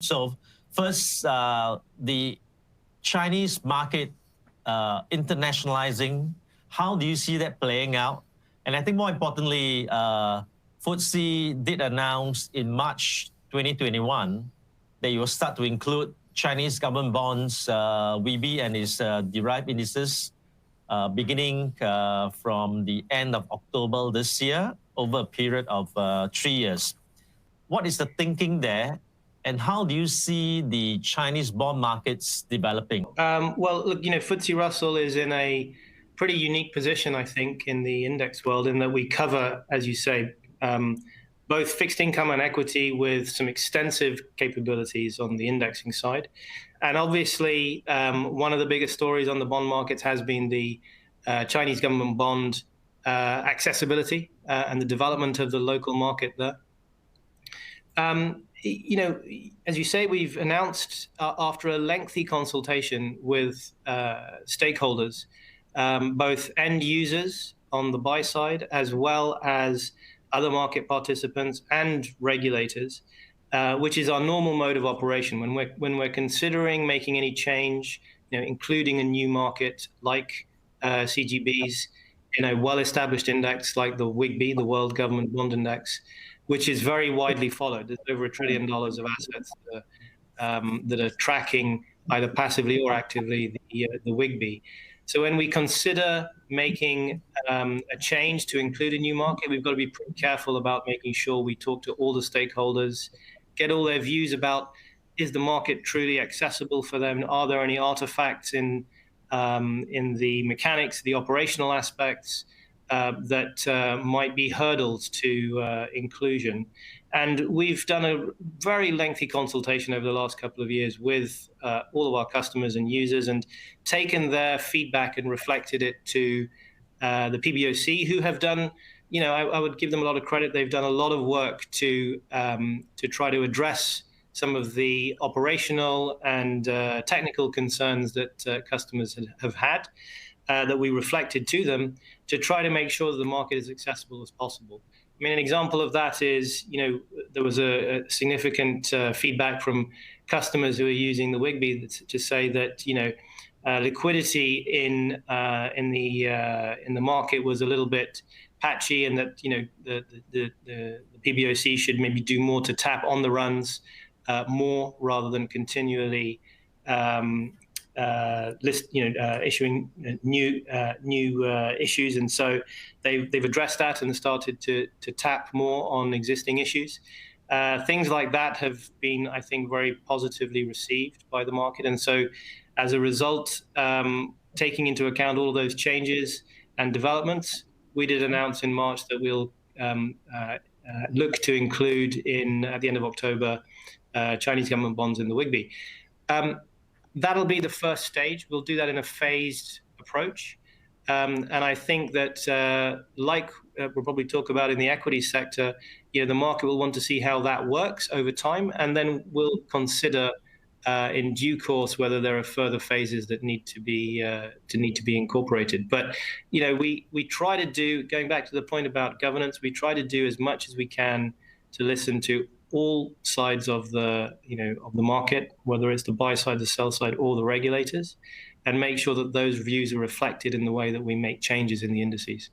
So first, the Chinese market internationalizing, how do you see that playing out? And I think more importantly, FTSE did announce in March 2021 that you will start to include Chinese government bonds, WeB and its derived indices, beginning from the end of October this year over a period of 3 years. What is the thinking there? And how do you see the Chinese bond markets developing? Well, look, FTSE Russell is in a pretty unique position, I think, in the index world, in that we cover, as you say, both fixed income and equity with some extensive capabilities on the indexing side. And obviously, one of the biggest stories on the bond markets has been the Chinese government bond accessibility and the development of the local market there. As you say, we've announced after a lengthy consultation with stakeholders, both end users on the buy side, as well as other market participants and regulators, which is our normal mode of operation. When we're considering making any change, including a new market like CGBs in a well-established index like the WGB, the World Government Bond Index, which is very widely followed. There's over $1 trillion of assets that are tracking either passively or actively the WGB. So when we consider making a change to include a new market, we've got to be pretty careful about making sure we talk to all the stakeholders, get all their views about, is the market truly accessible for them? Are there any artifacts in the mechanics, the operational aspects that might be hurdles to inclusion? And we've done a very lengthy consultation over the last couple of years with all of our customers and users, and taken their feedback and reflected it to the PBOC, who have done, I would give them a lot of credit. They've done a lot of work to try to address some of the operational and technical concerns that customers have had, that we reflected to them to try to make sure that the market is accessible as possible. I mean, an example of that is, there was a significant feedback from customers who are using the WGB to say that, liquidity in the market was a little bit patchy, and that the PBOC should maybe do more to tap on the runs more rather than continually issuing new issues. And so they've addressed that and started to tap more on existing issues. Things like that have been, I think, very positively received by the market. And so as a result, taking into account all of those changes and developments, we did announce in March that we'll look to include at the end of October Chinese government bonds in the WGB. That'll be the first stage. We'll do that in a phased approach. And I think that, like we'll probably talk about in the equity sector, the market will want to see how that works over time, and then we'll consider in due course whether there are further phases that need to be incorporated. But we try to do, going back to the point about governance, we try to do as much as we can to listen to all sides of the market, whether it's the buy side, the sell side, or the regulators, and make sure that those views are reflected in the way that we make changes in the indices.